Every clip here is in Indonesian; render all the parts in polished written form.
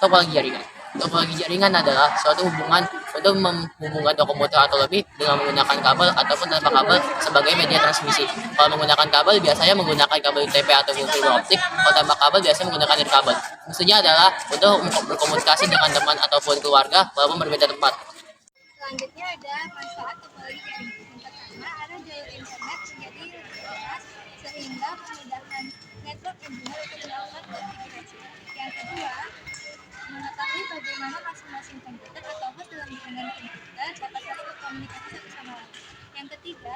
Topologi jaringan. Topologi jaringan adalah suatu hubungan untuk menghubungkan dua komputer atau lebih dengan menggunakan kabel ataupun tanpa kabel sebagai media transmisi. Kalau menggunakan kabel biasanya menggunakan kabel UTP atau fiber optik. Kalau tanpa kabel biasanya menggunakan nirkabel. Fungsinya adalah untuk berkomunikasi dengan teman ataupun keluarga walaupun berbeda tempat. Selanjutnya ada manfaat topologi jaringan. Yang pertama, ada jalur internet menjadi lebih luas sehingga memudahkan network engineer untuk melakukan konfigurasi. Yang kedua, mengetahui bagaimana masing-masing komputer atau host dalam jaringan komputer dapat saling berkomunikasi satu sama lain. Yang ketiga,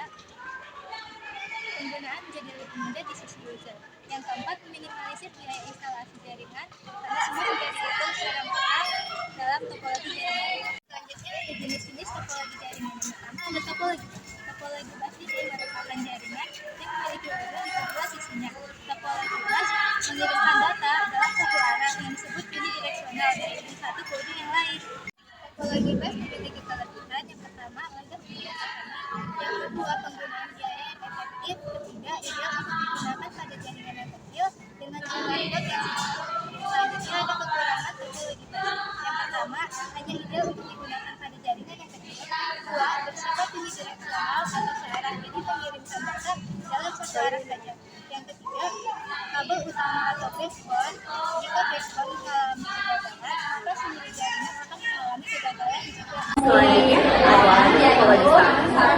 penggunaan menjadi lebih mudah di sisi user. Yang keempat, meminimalisir biaya instalasi jaringan karena semua sudah dihitung secara matang dalam topologi jaringan. Selanjutnya ada jenis-jenis topologi jaringan. Yang pertama ada topologi. Topologi bus ini merupakan jaringan yang memiliki kedua sisinya. Topologi bus mengirimkan data dalam satu arah yang disebut unidireksional dari ujung satu ke ujung yang lain. Topologi bus memiliki kelebihan yang pertama mudah dipahami, yang kedua penggunaan biaya yang efektif, ketiga ideal untuk digunakan pada jaringan yang kecil dengan jumlah input yang sedikit. Selanjutnya ada kekurangan topologi bus. Yang pertama hanya ideal untuk digunakan pada jaringan yang kecil. Kedua, bersifat unidireksional atau searah, jadi mengirimkan data dalam satu arah saja. Yang ketiga, kabel utama atau backbone. Jika backbone mengalami kegagalan, maka seluruh jaringan akan mengalami kegagalan juga. Selanjutnya ada topologi star.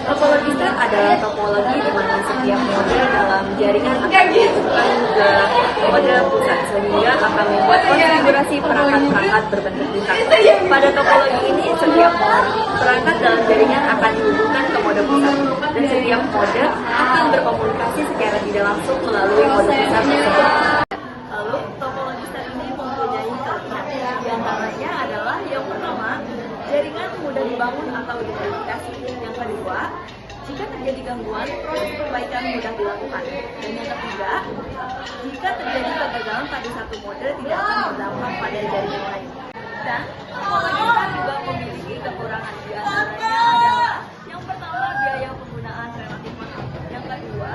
Topologi star adalah topologi di mana setiap mode dalam jaringan akan dihubungkan ke mode pusat sehingga akan membuat konfigurasi perangkat-perangkat berbentuk bintang. Pada topologi ini setiap perangkat dalam jaringan akan dihubungkan ke mode pusat dan setiap mode akan berkomunikasi secara tidak langsung melalui mode pusat tersebut. Lalu topologi star ini mempunyai kelebihan. Di antaranya adalah yang pertama, jaringan mudah dibangun atau dimodifikasi. Yang kedua, jika terjadi gangguan, proses perbaikan mudah dilakukan. Dan yang ketiga, jika terjadi kegagalan pada satu mode tidak akan berdampak pada jaringan lain. Dan topologi star juga memiliki kekurangan. Di antaranya adalah yang pertama, biaya penggunaan relatif mahal. Yang kedua,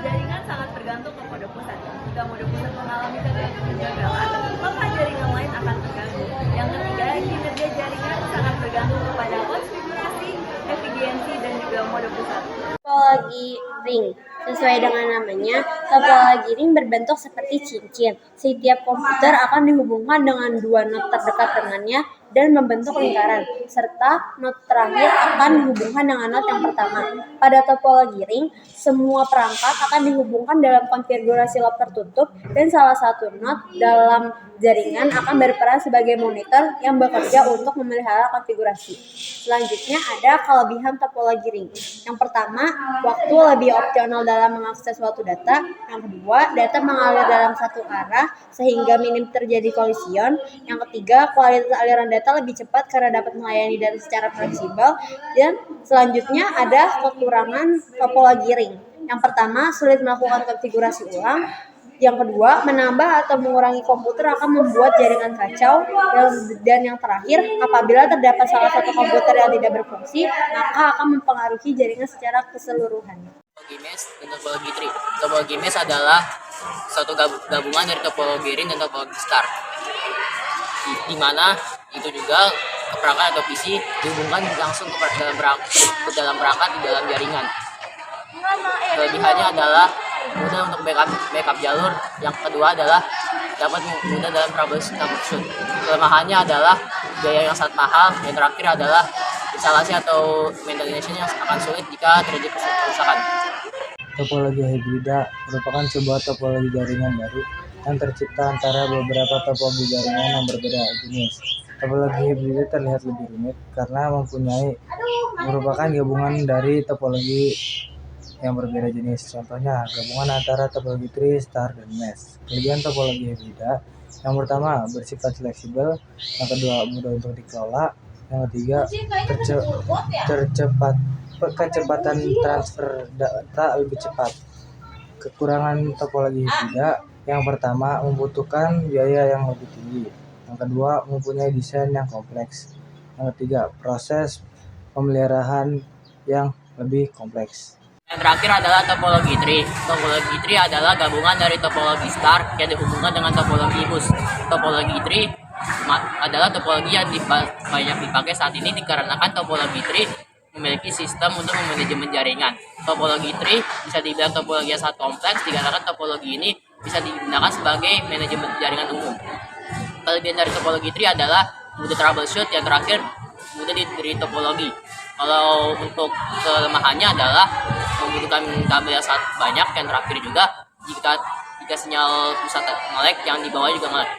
jaringan sangat tergantung ke mode pusat. Jika mode pusat mengalami kegagalan, maka jaringan lain akan terganggu. Yang ketiga, kinerja jaringan sangat bergantung kepada konfigurasi, efisiensi, dan juga mode pusat. Topologi ring. Sesuai dengan namanya, topologi ring berbentuk seperti cincin. Setiap komputer akan dihubungkan dengan dua not terdekat dengannya dan membentuk lingkaran, serta not terakhir akan dihubungkan dengan not yang pertama. Pada topologi ring, semua perangkat akan dihubungkan dalam konfigurasi loop tertutup dan salah satu not dalam jaringan akan berperan sebagai monitor yang bekerja untuk memelihara konfigurasi. Selanjutnya ada kelebihan topologi ring. Yang pertama, waktu lebih optimal dalam mengakses suatu data. Yang kedua, data mengalir dalam satu arah sehingga minim terjadi kolision. Yang ketiga, kualitas aliran data lebih cepat karena dapat melayani data secara fleksibel. Dan selanjutnya ada kekurangan topologi ring. Yang pertama, sulit melakukan konfigurasi ulang. Yang kedua, menambah atau mengurangi komputer akan membuat jaringan kacau. Dan yang terakhir, apabila terdapat salah satu komputer yang tidak berfungsi, maka akan mempengaruhi jaringan secara keseluruhan. Topologi mesh dan topologi tree. Topologi mesh adalah suatu gabungan dari topologi ring dan topologi star. Di mana itu juga perangkat atau PC dihubungkan langsung ke dalam perangkat di dalam jaringan. Kelebihannya adalah mudah untuk backup jalur. Yang kedua adalah dapat mudah dalam troubleshoot. Kelemahannya adalah biaya yang sangat mahal. Yang terakhir adalah instalasi atau maintenance yang akan sulit jika terjadi kerusakan. Topologi hibrida merupakan sebuah topologi jaringan baru yang tercipta antara beberapa topologi jaringan yang berbeda jenis. Topologi hibrida terlihat lebih rumit karena merupakan gabungan dari topologi yang berbeda jenis. Contohnya, gabungan antara topologi tree, star, dan mesh. Kelebihan topologi hibrida: yang pertama, bersifat fleksibel. Yang kedua, mudah untuk dikelola. Yang ketiga, kecepatan transfer data lebih cepat. Kekurangan topologi hibrida: yang pertama, membutuhkan biaya yang lebih tinggi. Yang kedua, mempunyai desain yang kompleks. Yang ketiga, proses pemeliharaan yang lebih kompleks. Yang terakhir adalah topologi tree. Topologi tree adalah gabungan dari topologi star yang dihubungkan dengan topologi bus. Topologi tree adalah topologi yang banyak dipakai saat ini dikarenakan topologi tree memiliki sistem untuk memanajemen jaringan. Topologi tree bisa dibilang topologi yang sangat kompleks dikarenakan topologi ini bisa digunakan sebagai manajemen jaringan umum. Kelebihan dari topologi tree adalah mudah troubleshoot, yang terakhir mudah dari topologi. Kalau untuk kelemahannya adalah membutuhkan kabel yang sangat banyak, yang terakhir juga jika sinyal pusat melek, yang di bawah juga melek.